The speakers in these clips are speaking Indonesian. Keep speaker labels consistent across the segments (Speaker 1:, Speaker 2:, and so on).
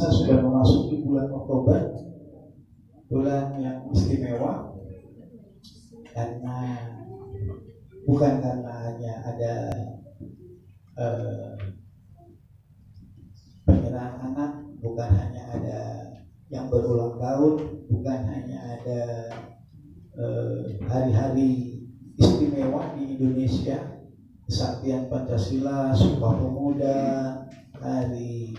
Speaker 1: terasa sudah memasuki bulan Oktober, bulan yang istimewa, karena bukan karena hanya ada penyerahan anak, bukan hanya ada yang berulang tahun, bukan hanya ada hari-hari istimewa di Indonesia, Kesaktian Pancasila, Sumpah Pemuda, Hari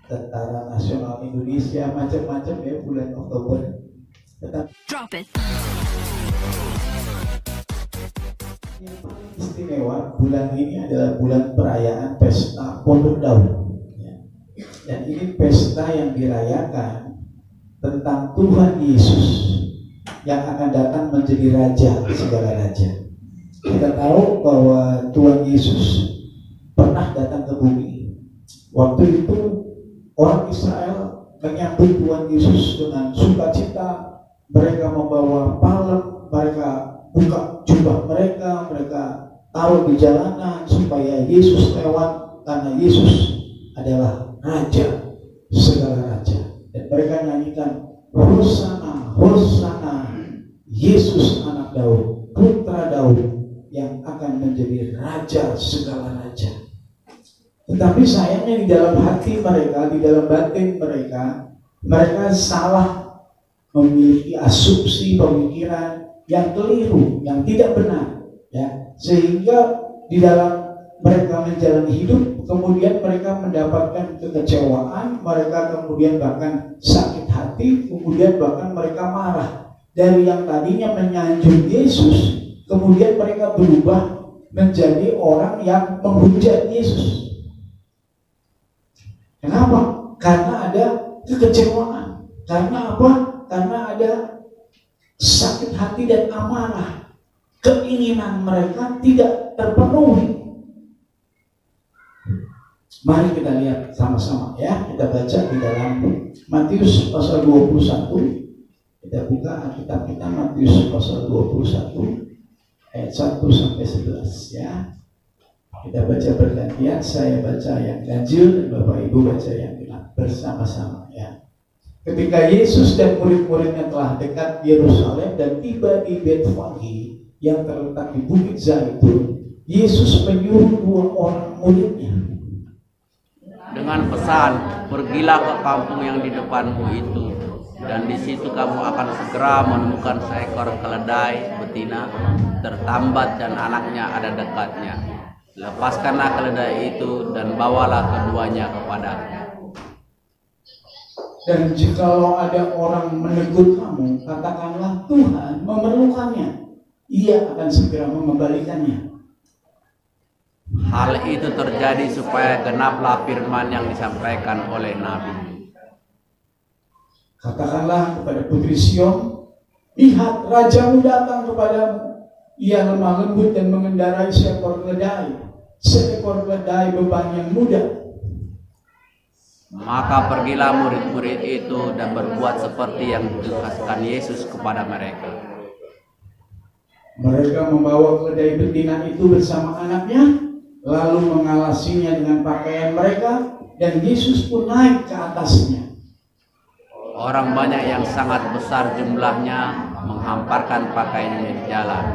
Speaker 1: Tentara Nasional Indonesia, macam-macam ya bulan Oktober.
Speaker 2: Drop it.
Speaker 1: Yang paling istimewa bulan ini adalah bulan perayaan Pesta Pondok Daun. Dan ini pesta yang dirayakan tentang Tuhan Yesus yang akan datang menjadi Raja segala raja. Kita tahu bahwa Tuhan Yesus pernah datang ke bumi. Waktu itu orang Israel menyambut Tuhan Yesus dengan sukacita. Mereka membawa palem, mereka buka jubah mereka, mereka taruh di jalanan supaya Yesus lewat, karena Yesus adalah Raja segala raja. Dan mereka nyanyikan Hosana, Hosana, Yesus anak Daud, putra Daud yang akan menjadi Raja segala raja. Tetapi sayangnya di dalam hati mereka, di dalam batin mereka, mereka salah, memiliki asumsi pemikiran yang keliru, yang tidak benar, ya, sehingga di dalam mereka menjalani hidup, kemudian mereka mendapatkan kekecewaan, mereka kemudian bahkan sakit hati, kemudian bahkan mereka marah. Dari yang tadinya menyanjung Yesus, kemudian mereka berubah menjadi orang yang menghujat Yesus. Kenapa? Karena ada kekecewaan. Karena apa? Karena ada sakit hati dan amarah. Keinginan mereka tidak terpenuhi. Mari kita lihat sama-sama ya. Kita baca di dalam Matius pasal 21. Kita buka Alkitab kita, Matius pasal 21 ayat 1 sampai 11 ya. Kita baca bergantian, saya baca yang ganjil dan Bapak Ibu baca yang genap bersama-sama ya. Ketika Yesus dan murid-muridnya telah dekat Yerusalem dan tiba di Betfage yang terletak di Bukit Zaitun, Yesus menyuruh 2 orang muridnya
Speaker 3: dengan pesan, pergilah ke kampung yang di depanmu itu, dan di situ kamu akan segera menemukan seekor keledai betina tertambat dan anaknya ada dekatnya. Lepaskanlah keledai itu dan bawalah keduanya kepadaku.
Speaker 1: Dan jikalau ada orang menegur kamu, katakanlah Tuhan memerlukannya, Ia akan segera mengembalikannya.
Speaker 3: Hal itu terjadi supaya genaplah firman yang disampaikan oleh Nabi.
Speaker 1: Katakanlah kepada putri Sion, lihat rajamu datang kepadamu. Ia lemah lembut dan mengendarai seekor keledai beban yang mudah.
Speaker 3: Maka pergilah murid-murid itu dan berbuat seperti yang ditugaskan Yesus kepada mereka.
Speaker 1: Mereka membawa keledai betina itu bersama anaknya, lalu mengalasinya dengan pakaian mereka, dan Yesus pun naik ke atasnya.
Speaker 3: Orang banyak yang sangat besar jumlahnya menghamparkan pakaiannya di jalan.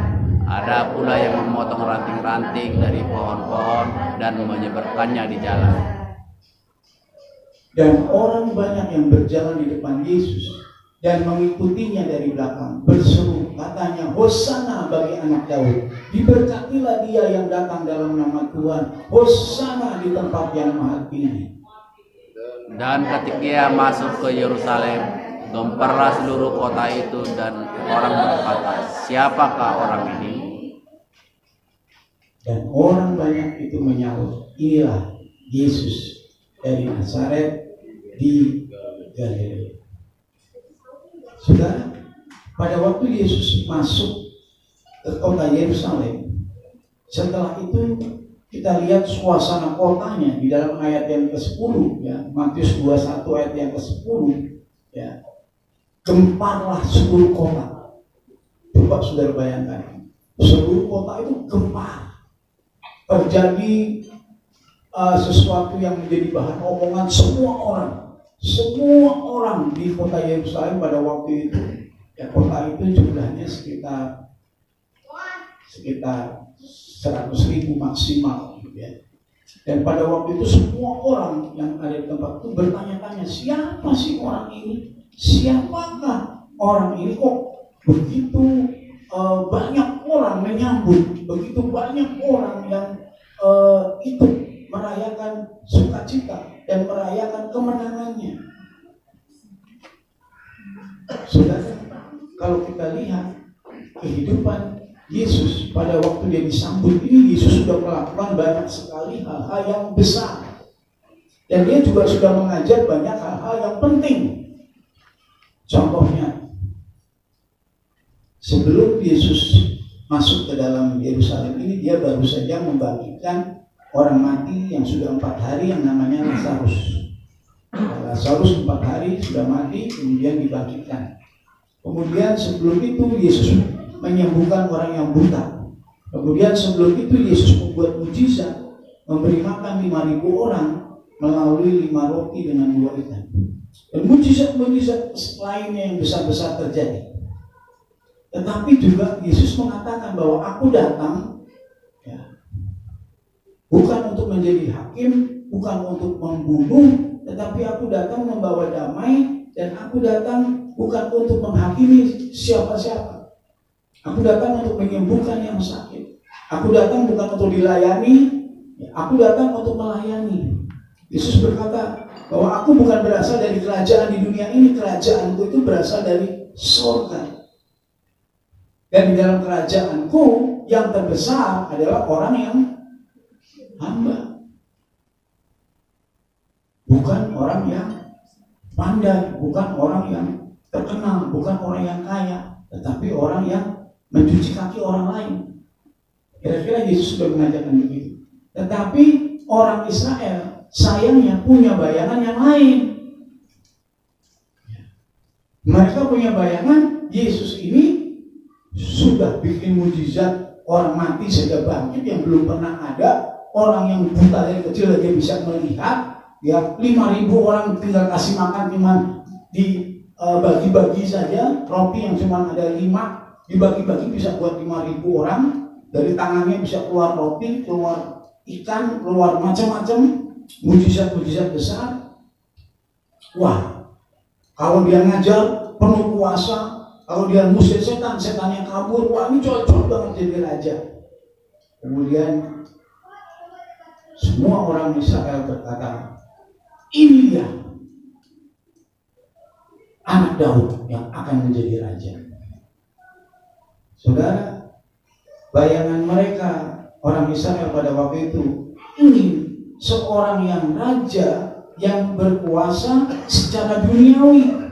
Speaker 3: Ada pula yang memotong ranting-ranting dari pohon-pohon dan menyebarkannya di jalan.
Speaker 1: Dan orang banyak yang berjalan di depan Yesus dan mengikutinya dari belakang, berseru, katanya, Hosana bagi anak Daud, diberkatilah dia yang datang dalam nama Tuhan, Hosana di tempat yang maha tinggi.
Speaker 3: Dan ketika ia masuk ke Yerusalem, gemparlah seluruh kota itu, dan orang berkata, siapakah orang ini?
Speaker 1: Dan orang banyak itu menyaut, inilah Yesus dari Nazaret di Galilea. Saudara, pada waktu Yesus masuk ke kota Yerusalem, setelah itu kita lihat suasana kotanya di dalam ayat yang ke-10 ya, Matius 21 ayat yang ke-10 ya. Gemparlah seluruh kota. Coba saudara bayangkan, seluruh kota itu gempar. Terjadi sesuatu yang menjadi bahan omongan semua orang. Semua orang di kota Yerusalem pada waktu itu, ya kota itu jumlahnya sekitar 100.000 maksimal, gitu ya. Dan pada waktu itu semua orang yang ada di tempat itu bertanya-tanya, siapa sih orang ini? Siapakah orang ini? Kok begitu banyak orang menyambut, begitu banyak orang yang ikut merayakan sukacita dan merayakan kemenangannya. Saudara, kalau kita lihat kehidupan Yesus pada waktu dia disambut ini, Yesus sudah melakukan banyak sekali hal-hal yang besar, dan dia juga sudah mengajar banyak hal-hal yang penting. Contohnya, sebelum Yesus masuk ke dalam Yerusalem ini, dia baru saja membangkitkan orang mati yang sudah 4 hari yang namanya Lazarus. Lazarus 4 hari sudah mati, kemudian dibangkitkan. Kemudian sebelum itu Yesus menyembuhkan orang yang buta. Kemudian sebelum itu Yesus membuat mujizat, memberi makan 5.000 orang melalui 5 roti dengan 2 ikan. Dan mujizat-mujizat lainnya yang besar-besar terjadi. Tetapi juga Yesus mengatakan bahwa aku datang ya, bukan untuk menjadi hakim, bukan untuk membunuh, tetapi aku datang membawa damai, dan aku datang bukan untuk menghakimi siapa-siapa. Aku datang untuk menyembuhkan yang sakit. Aku datang bukan untuk dilayani, aku datang untuk melayani. Yesus berkata bahwa aku bukan berasal dari kerajaan di dunia ini, kerajaanku itu berasal dari surga. Dan di dalam kerajaanku yang terbesar adalah orang yang hamba, bukan orang yang pandai, bukan orang yang terkenal, bukan orang yang kaya, tetapi orang yang mencuci kaki orang lain. Kira-kira Yesus sudah mengajarkan begitu. Tetapi orang Israel sayangnya punya bayangan yang lain. Mereka punya bayangan Yesus ini sudah bikin mujizat, orang mati saja bangkit yang belum pernah ada, orang yang buta dari kecil aja bisa melihat, ya 5.000 orang tinggal kasih makan cuma dibagi-bagi saja, roti yang cuma ada 5 dibagi-bagi bisa buat 5.000 orang, dari tangannya bisa keluar roti, keluar ikan, keluar macam-macam mujizat-mujizat besar. Wah, kalau dia ngajar penuh kuasa, kalau dia ngusir setan, setannya kabur, wah ini cocok banget jadi raja. Kemudian semua orang Israel berkata, ini dia anak Daud yang akan menjadi raja. Saudara, bayangan mereka orang Israel pada waktu itu ingin seorang yang raja yang berkuasa secara duniawi.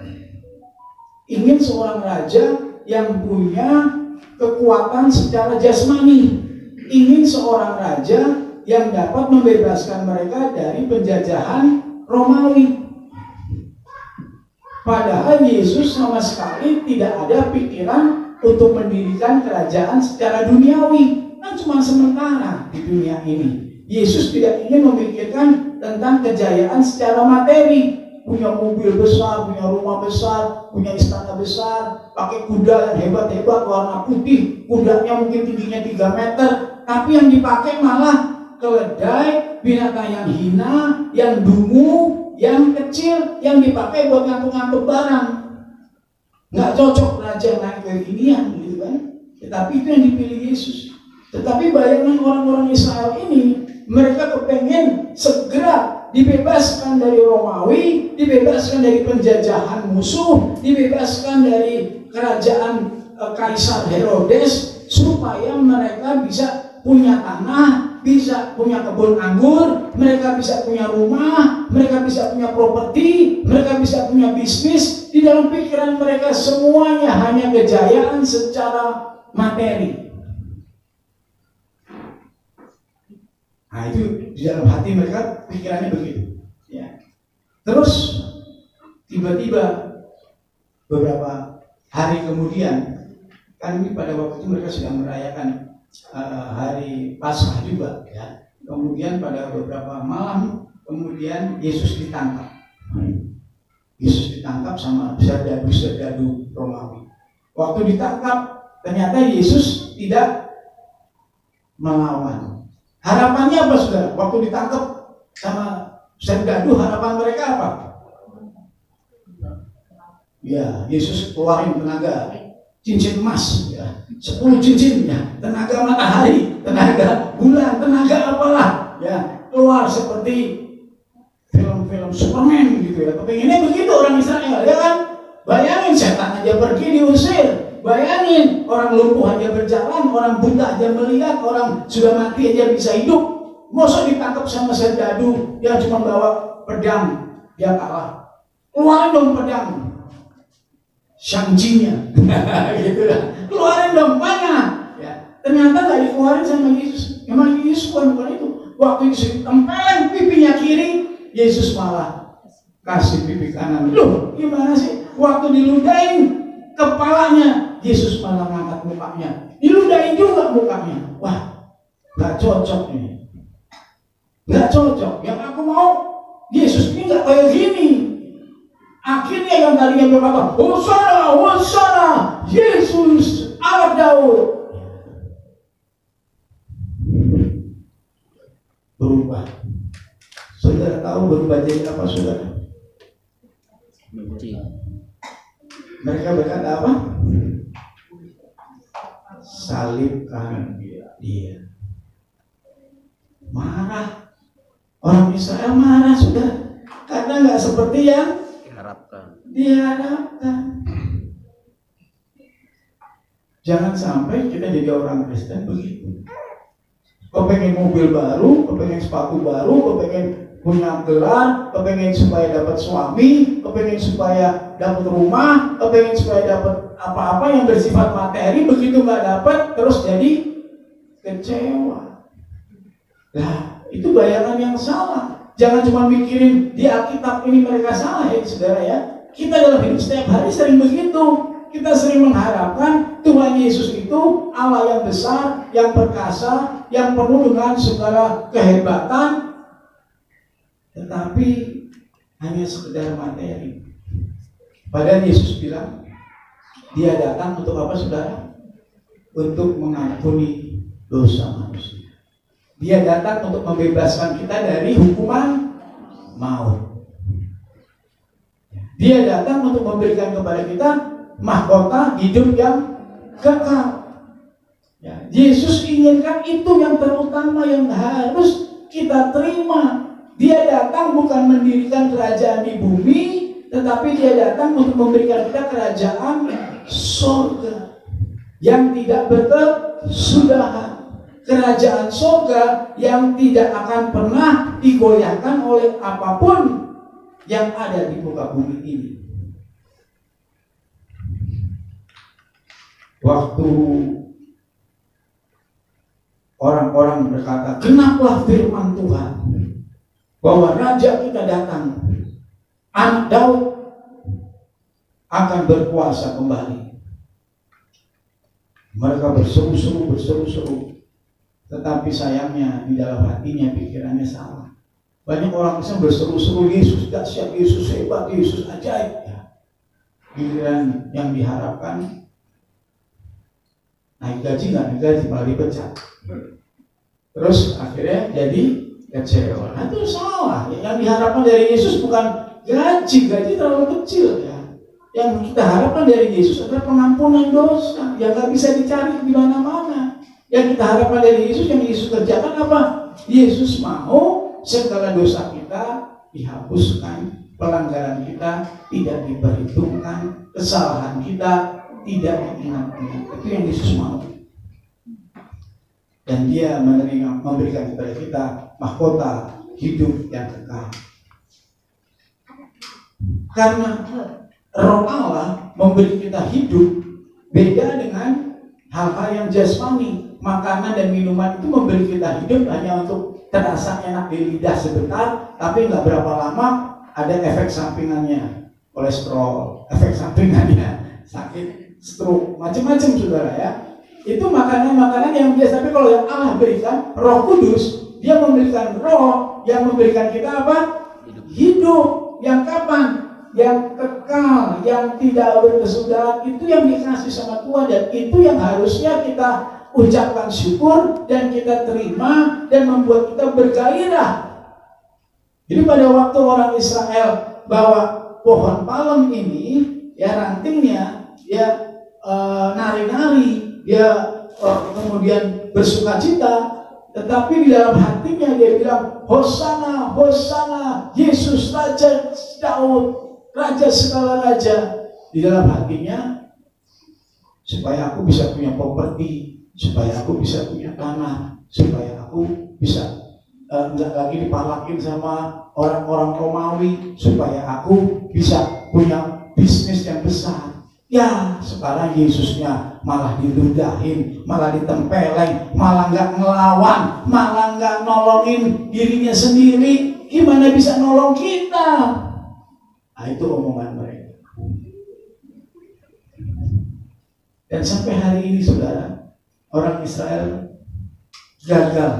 Speaker 1: Ingin seorang raja yang punya kekuatan secara jasmani. Ingin seorang raja yang dapat membebaskan mereka dari penjajahan Romawi. Padahal Yesus sama sekali tidak ada pikiran untuk mendirikan kerajaan secara duniawi. Kan cuma sementara di dunia ini. Yesus tidak ingin memikirkan tentang kejayaan secara materi. Punya mobil besar, punya rumah besar, punya istana besar, pakai kuda yang hebat-hebat warna putih, kudanya mungkin tingginya 3 meter, tapi yang dipakai malah keledai, binatang yang hina, yang dungu, yang kecil, yang dipakai buat ngangkut-ngangkut barang. Nggak cocok raja naik ke ginian, gitu kan? Tetapi itu yang dipilih Yesus. Tetapi bayangan orang-orang Israel ini, mereka kepengen segera dibebaskan dari Romawi, dibebaskan dari penjajahan musuh, dibebaskan dari kerajaan Kaisar Herodes, supaya mereka bisa punya tanah, bisa punya kebun anggur, mereka bisa punya rumah, mereka bisa punya properti, mereka bisa punya bisnis. Di dalam pikiran mereka semuanya hanya kejayaan secara materi. Nah itu di dalam hati mereka pikirannya begitu. Ya. Terus tiba-tiba beberapa hari kemudian, kan ini pada waktu itu mereka sedang merayakan hari Paskah juga, ya. Kemudian pada beberapa malam kemudian Yesus ditangkap. ditangkap sama serdadu Romawi. Waktu ditangkap, ternyata Yesus tidak melawan. Harapannya apa, saudara? Waktu ditangkap sama serdadu, harapan mereka apa? Ya, Yesus keluarin tenaga cincin emas, ya, 10 cincin, ya, tenaga matahari, tenaga bulan, tenaga apalah, ya, keluar seperti film-film Superman gitu ya. Kepengennya begitu orang Israel, ya kan? Bayangin setan aja pergi diusir, bayangin orang lumpuh aja berjalan, orang buta aja melihat, orang sudah mati aja bisa hidup. Masa ditangkap sama serdadu yang cuma bawa pedang, dia kalah. Keluarin dong pedang, Shang-Chi-nya, gitu lah. Keluarin dong, mana? Ya, ternyata nggak dikeluarin sama Yesus. Memang Yesus bukan itu. Waktu Yesus ditempelin pipinya kiri, Yesus malah kasih pipi kanan. Loh, gimana sih? Waktu diludahin kepalanya, Yesus malah ngangkat mukanya. Diludahin juga mukanya. Wah, nggak cocok ini. Nggak cocok. Yang aku mau, Yesus ini nggak kayak gini. Akhirnya yang tadinya berkata, Hosana, Hosana, Yesus, anak Daud, berubah. Saudara tahu berubah jadi apa, saudara? Mereka berkata apa? Salibkan dia. Marah. Orang Israel marah, saudara, karena nggak seperti yang diharapkan. Jangan sampai kita jadi orang Kristen begitu. Kepengen mobil baru, kepengen sepatu baru, kepengen punya gelar, kepengen supaya dapat suami, kepengen supaya dapat rumah, kepengen supaya dapat apa-apa yang bersifat materi. Begitu nggak dapat, terus jadi kecewa. Nah, itu bayangan yang salah. Jangan cuma mikirin di Alkitab ini mereka salah, ya saudara ya. Kita dalam hidup setiap hari sering begitu. Kita sering mengharapkan Tuhan Yesus itu Allah yang besar, yang perkasa, yang penuh dengan segala kehebatan, tetapi hanya sekedar materi. Padahal Yesus bilang, dia datang untuk apa, saudara? Untuk mengampuni dosa manusia. Dia datang untuk membebaskan kita dari hukuman maut. Dia datang untuk memberikan kepada kita mahkota hidup yang kekal. Ya, Yesus inginkan itu yang terutama yang harus kita terima. Dia datang bukan mendirikan kerajaan di bumi, tetapi dia datang untuk memberikan kita kerajaan surga yang tidak berkesudahan. Kerajaan surga yang tidak akan pernah digoyahkan oleh apapun yang ada di muka bumi ini. Waktu orang-orang berkata, genaplah firman Tuhan bahwa Raja kita datang, anak Daud akan berkuasa kembali. Mereka berseru-seru, tetapi sayangnya di dalam hatinya pikirannya salah. Banyak orang Kristen berseru-seru, Yesus dahsyat, Yesus hebat, Yesus ajaib. Ya. Giliran yang diharapkan naik gaji, nggak naik gaji, malah dipecat. Terus akhirnya jadi kecewa. Nah, itu salah. Yang diharapkan dari Yesus bukan gaji terlalu kecil ya. Yang kita harapkan dari Yesus adalah pengampunan dosa yang nggak bisa dicari di mana-mana. Yang kita harapkan dari Yesus, yang Yesus kerjakan apa? Yesus mau segala dosa kita dihapuskan, pelanggaran kita tidak diperhitungkan, kesalahan kita tidak diingat-ingat. Itu yang Yesus mau. Dan dia memberikan kepada kita mahkota hidup yang kekal. Karena Roh Allah memberi kita hidup beda dengan hal-hal yang jasmani. Makanan dan minuman itu memberi kita hidup hanya untuk terasa enak di lidah sebentar, tapi nggak berapa lama ada efek sampingannya, kolesterol, efek sampingannya, sakit, stroke, macam-macam, saudara ya. Itu makanan-makanan yang biasa. Tapi kalau yang Allah berikan, Roh Kudus, dia memberikan roh yang memberikan kita apa? Hidup. Yang kapan? Yang kekal. yang tidak berkesudahan, itu yang dikasih sama Tuhan, dan itu yang harusnya kita ucapkan syukur dan kita terima dan membuat kita bergairah. Jadi pada waktu orang Israel bawa pohon palem ini, ya rantingnya, ya nari-nari, ya kemudian bersukacita, tetapi di dalam hatinya dia bilang, Hosana, Hosana, Yesus Raja Daud, Raja segala raja. Di dalam hatinya, supaya aku bisa punya properti, supaya aku bisa punya tanah, supaya aku bisa enggak lagi dipalakin sama orang-orang Romawi, supaya aku bisa punya bisnis yang besar. Ya, sekarang Yesusnya malah diludahin, malah ditempeleng, malah nggak ngelawan, malah nggak nolongin dirinya sendiri. Gimana bisa nolong kita? Nah, itu omongan mereka. Dan sampai hari ini, saudara, orang Israel gagal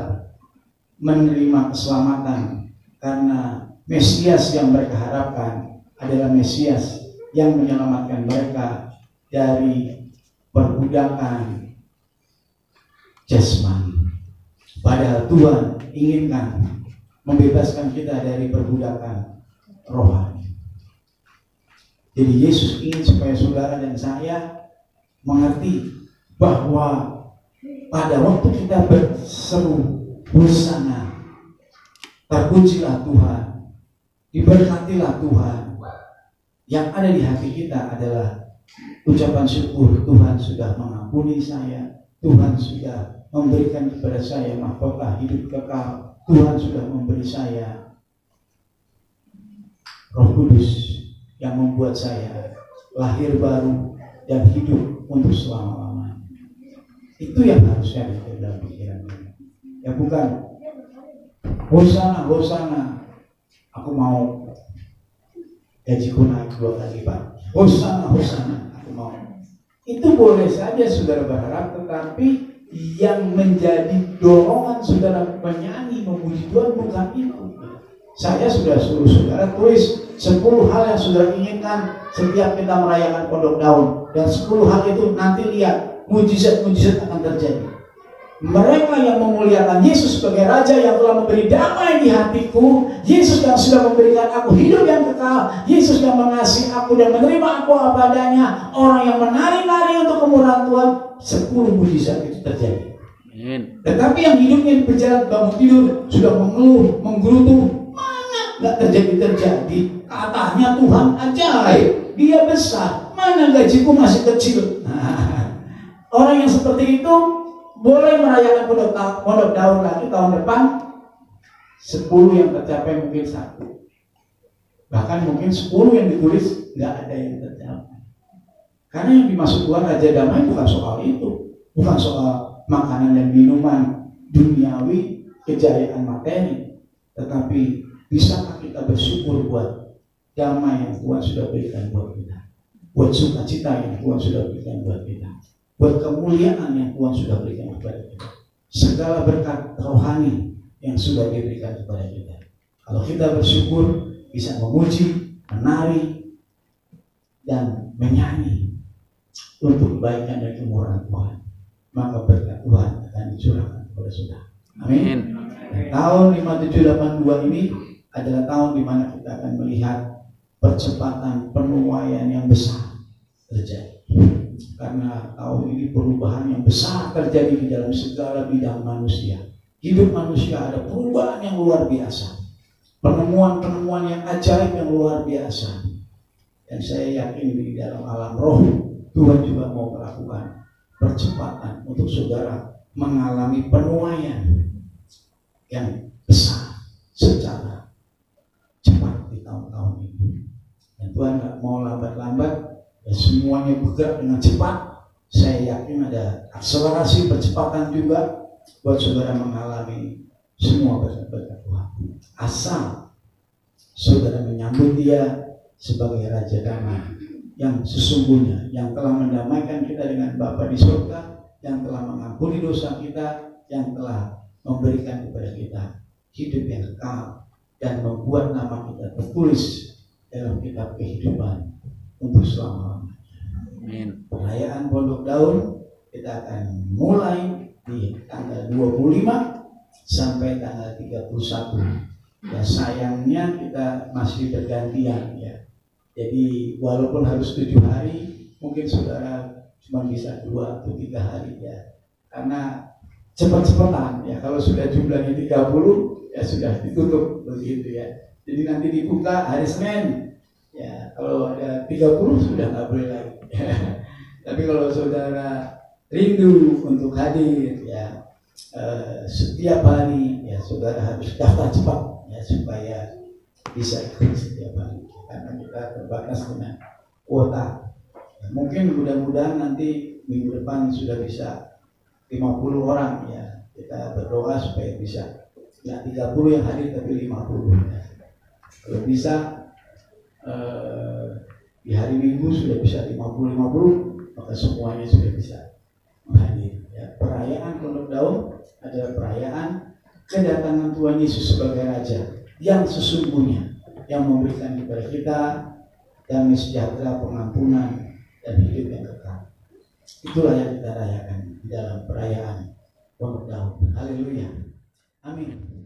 Speaker 1: menerima keselamatan karena Mesias yang mereka harapkan adalah Mesias yang menyelamatkan mereka dari perbudakan jasmani. Padahal Tuhan inginkan membebaskan kita dari perbudakan rohani. Jadi Yesus ingin supaya saudara dan saya mengerti bahwa pada waktu kita berseru Hosana, terpujilah Tuhan, diberkatilah Tuhan, yang ada di hati kita adalah ucapan syukur. Tuhan sudah mengampuni saya, Tuhan sudah memberikan kepada saya mahkota hidup kekal, Tuhan sudah memberi saya Roh Kudus yang membuat saya lahir baru dan hidup untuk selama-lamanya. Itu yang harusnya ada dalam pikiran kita. Ya bukan Hosana, Hosana, aku mau gajiku naik 2 kali lipat. Hosana, Hosana, aku mau. Itu boleh saja saudara berharap, tetapi yang menjadi dorongan saudara menyanyi, memuji Tuhan bukan itu. Saya sudah suruh saudara tulis 10 hal yang saudara inginkan setiap kita merayakan Pondok Daun, dan 10 hal itu nanti lihat mujizat-mujizat akan terjadi. Mereka yang memuliakan Yesus sebagai Raja yang telah memberi damai di hatiku, Yesus yang sudah memberikan aku hidup yang kekal, Yesus yang mengasihi aku dan menerima aku apa adanya, orang yang menari-nari untuk kemurahan Tuhan, 10 mujizat itu terjadi.
Speaker 3: Amin.
Speaker 1: Tetapi yang hidupnya di penjara, bangun tidur, sudah mengeluh, menggerutu, mana nggak terjadi. Katanya Tuhan ajaib, Dia besar, mana gajiku masih kecil. Nah, orang yang seperti itu boleh merayakan Pondok Daun lagi tahun depan, 10 yang tercapai mungkin 1, bahkan mungkin 10 yang ditulis nggak ada yang tercapai. Karena yang dimaksud Tuhan Raja Damai bukan soal itu, bukan soal makanan dan minuman duniawi, kejayaan materi, tetapi bisakah kita bersyukur buat damai yang Tuhan sudah berikan buat kita, buat sukacita yang Tuhan sudah berikan buat kita, buat kemuliaan yang Tuhan sudah berikan kepada kita, segala berkat rohani yang sudah diberikan kepada kita. Kalau kita bersyukur, bisa memuji, menari, dan menyanyi untuk kebaikan dan kemurahan Tuhan, maka berkat Tuhan akan dicurahkan kepada saudara. Amin. Tahun 5782 ini adalah tahun di mana kita akan melihat percepatan penuaian yang besar terjadi. Karena tahun ini perubahan yang besar terjadi di dalam segala bidang manusia. Hidup manusia ada perubahan yang luar biasa, penemuan-penemuan yang ajaib yang luar biasa. Dan saya yakin di dalam alam roh Tuhan juga mau melakukan percepatan untuk saudara mengalami penuaian yang besar secara cepat di tahun-tahun ini. Dan Tuhan gak mau lambat-lambat, dan semuanya bergerak dengan cepat. Saya yakin ada akselerasi percepatan juga buat saudara mengalami semua berkat-berkat Tuhan. Asal saudara menyambut Dia sebagai Raja Damai yang sesungguhnya, yang telah mendamaikan kita dengan Bapa di surga, yang telah mengampuni dosa kita, yang telah memberikan kepada kita hidup yang kekal dan membuat nama kita tertulis dalam kitab kehidupan untuk selama-lamanya.
Speaker 3: Amin.
Speaker 1: Perayaan Pondok Daun kita akan mulai di tanggal 25 sampai tanggal 31. Ya, sayangnya kita masih bergantian ya. Jadi walaupun harus 7 hari, mungkin saudara cuma bisa 2 atau 3 hari ya. Karena cepat-cepatan ya, kalau sudah jumlahnya 30 ya sudah ditutup begitu ya. Jadi nanti dibuka hari Senin ya, kalau ada 30 sudah nggak boleh lagi. Tapi kalau saudara rindu untuk hadir ya, setiap hari ya saudara harus daftar cepat ya supaya bisa ikut setiap hari, karena kita terbatas dengan kuota. Ya, mungkin mudah-mudahan nanti minggu depan sudah bisa 50 orang ya. Kita berdoa supaya bisa nggak 30 yang hadir tapi 50 ya. Kalau bisa di hari Minggu sudah bisa 50-50, maka semuanya sudah bisa menghadiri ya. Perayaan Pondok Daun adalah perayaan kedatangan Tuhan Yesus sebagai Raja yang sesungguhnya, yang memberikan kepada kita damai sejahtera, pengampunan, dan hidup yang kekal. Itulah yang kita rayakan di dalam perayaan Pondok Daun. Haleluya. Amin.